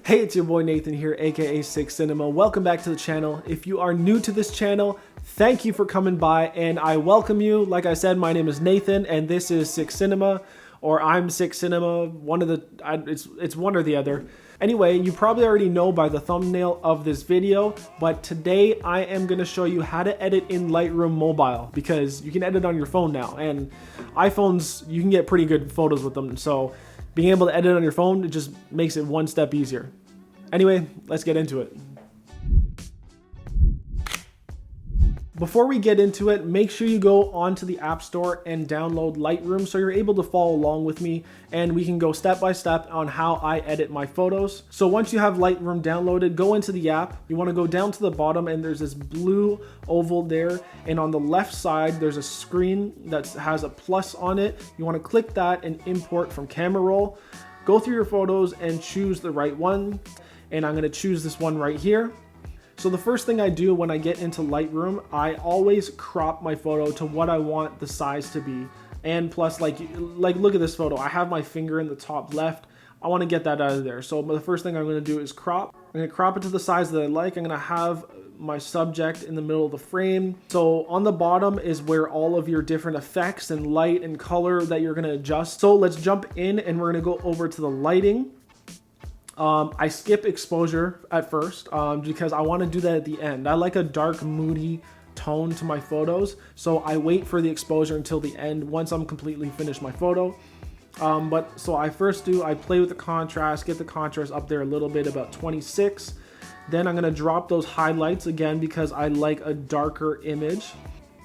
Hey, it's your boy Nathan here, aka Six Cinema. Welcome back to the channel. If you are new to this channel, thank you for coming by and I welcome you. Like I said, my name is Nathan and this is Six Cinema, or I'm Six Cinema. It's one or the other. Anyway, you probably already know by the thumbnail of this video, but today I am going to show you how to edit in Lightroom mobile, because you can edit on your phone now, and iPhones, you can get pretty good photos with them. So being able to edit on your phone, it just makes it one step easier. Anyway, let's get into it. Before we get into it, make sure you go onto the App Store and download Lightroom so you're able to follow along with me and we can go step by step on how I edit my photos. So once you have Lightroom downloaded, go into the app. You want to go down to the bottom and there's this blue oval there, and on the left side there's a screen that has a plus on it. You want to click that and import from camera roll. Go through your photos and choose the right one, and I'm going to choose this one right here. So the first thing I do when I get into Lightroom, I always crop my photo to what I want the size to be. And plus, like look at this photo. I have my finger in the top left. I want to get that out of there. So the first thing I'm going to do is crop. I'm going to crop it to the size that I like. I'm going to have my subject in the middle of the frame. So on the bottom is where all of your different effects and light and color that you're going to adjust. So let's jump in and we're going to go over to the lighting. I skip exposure at first because I want to do that at the end. I like a dark, moody tone to my photos, so I wait for the exposure until the end once I'm completely finished my photo. So I play with the contrast, get the contrast up there a little bit, about 26. Then I'm going to drop those highlights again because I like a darker image.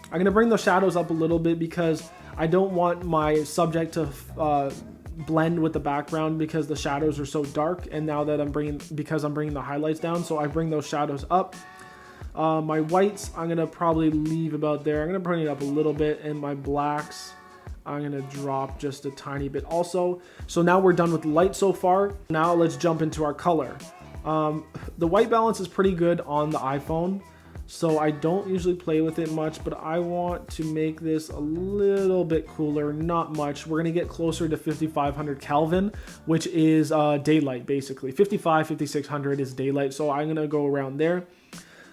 I'm going to bring the shadows up a little bit because I don't want my subject to blend with the background because the shadows are so dark, and now that I'm bringing the highlights down, so I bring those shadows up. My whites I'm gonna probably leave about there. I'm gonna bring it up a little bit, and my blacks I'm gonna drop just a tiny bit also. So now we're done with light so far. Now let's jump into our color. The white balance is pretty good on the iPhone, so I don't usually play with it much, but I want to make this a little bit cooler, not much. We're gonna get closer to 5500 Kelvin, which is daylight basically. 5600 is daylight, so I'm gonna go around there.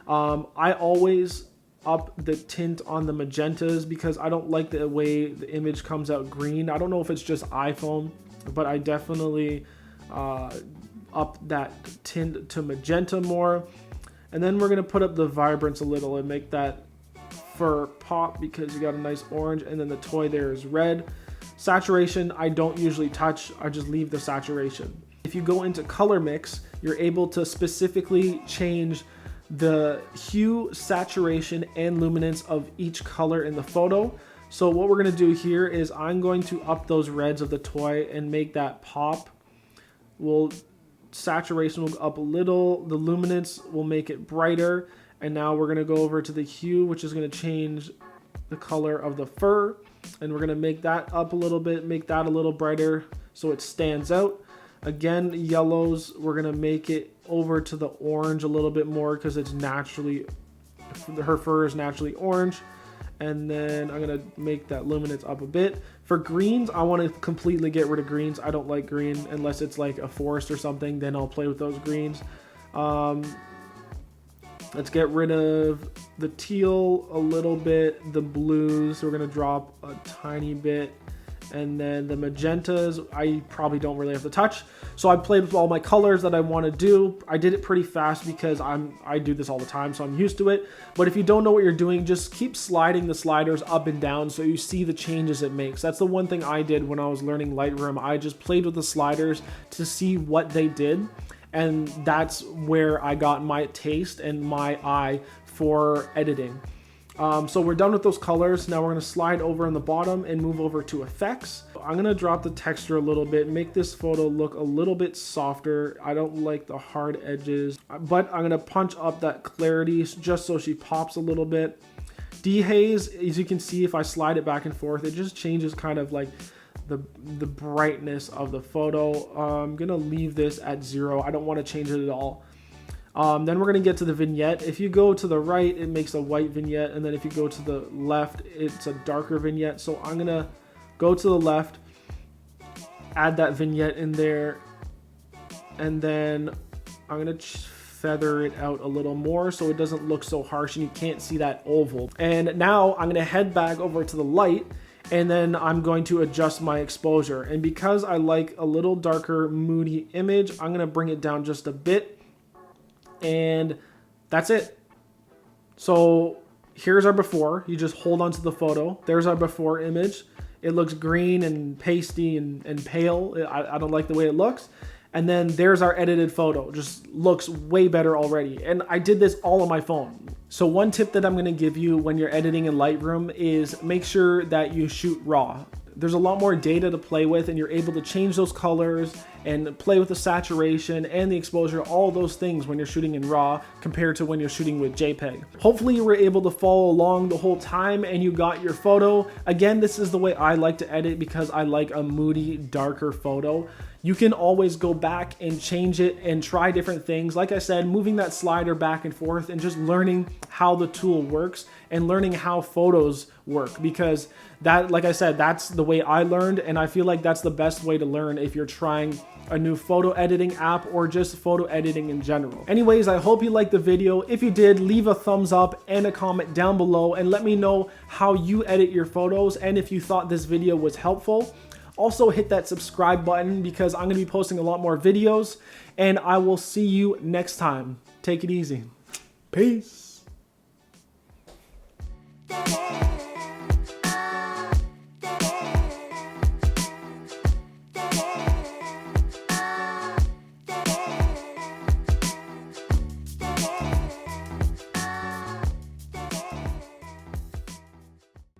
I always up the tint on the magentas because I don't like the way the image comes out green. I don't know if it's just iPhone, but I definitely up that tint to magenta more. And then we're going to put up the vibrance a little and make that fur pop because you got a nice orange, and then the toy there is red. Saturation, I don't usually touch. I just leave the saturation. If you go into color mix, you're able to specifically change the hue, saturation, and luminance of each color in the photo. So what we're going to do here is I'm going to up those reds of the toy and make that pop. Saturation will go up a little, the luminance will make it brighter, and now we're going to go over to the hue, which is going to change the color of the fur, and we're going to make that up a little bit, make that a little brighter so it stands out. Again, yellows, we're going to make it over to the orange a little bit more because it's naturally, her fur is naturally orange. And then I'm going to make that luminance up a bit. For greens, I want to completely get rid of greens. I don't like green unless it's like a forest or something. Then I'll play with those greens. Let's get rid of the teal a little bit. The blues, we're going to drop a tiny bit. And then the magentas, I probably don't really have to touch. So I played with all my colors that I want to do. I did it pretty fast because I do this all the time, so I'm used to it. But if you don't know what you're doing, just keep sliding the sliders up and down so you see the changes it makes. That's the one thing I did when I was learning Lightroom. I just played with the sliders to see what they did. And that's where I got my taste and my eye for editing. So we're done with those colors. Now we're going to slide over on the bottom and move over to effects. I'm going to drop the texture a little bit, make this photo look a little bit softer. I don't like the hard edges, but I'm going to punch up that clarity just so she pops a little bit. Dehaze, as you can see, if I slide it back and forth, it just changes kind of like the brightness of the photo. I'm going to leave this at 0. I don't want to change it at all. Then we're going to get to the vignette. If you go to the right, it makes a white vignette, and then if you go to the left, it's a darker vignette. So I'm going to go to the left, add that vignette in there, and then I'm gonna feather it out a little more so it doesn't look so harsh and you can't see that oval. And now I'm gonna head back over to the light, and then I'm going to adjust my exposure. And because I like a little darker, moody image, I'm gonna bring it down just a bit, and that's it. So here's our before. You just hold onto the photo. There's our before image. It looks green and pasty and pale. I don't like the way it looks. And then there's our edited photo. Just looks way better already. And I did this all on my phone. So one tip that I'm gonna give you when you're editing in Lightroom is make sure that you shoot raw. There's a lot more data to play with, and you're able to change those colors and play with the saturation and the exposure, all those things when you're shooting in RAW compared to when you're shooting with JPEG. Hopefully you were able to follow along the whole time and you got your photo. Again, this is the way I like to edit because I like a moody, darker photo. You can always go back and change it and try different things. Like I said, moving that slider back and forth and just learning how the tool works and learning how photos work, because that, like I said, that's the way I learned, and I feel like that's the best way to learn if you're trying a new photo editing app or just photo editing in general. Anyways, I hope you liked the video. If you did, leave a thumbs up and a comment down below and let me know how you edit your photos and if you thought this video was helpful. Also hit that subscribe button because I'm gonna be posting a lot more videos, and I will see you next time. Take it easy. Peace.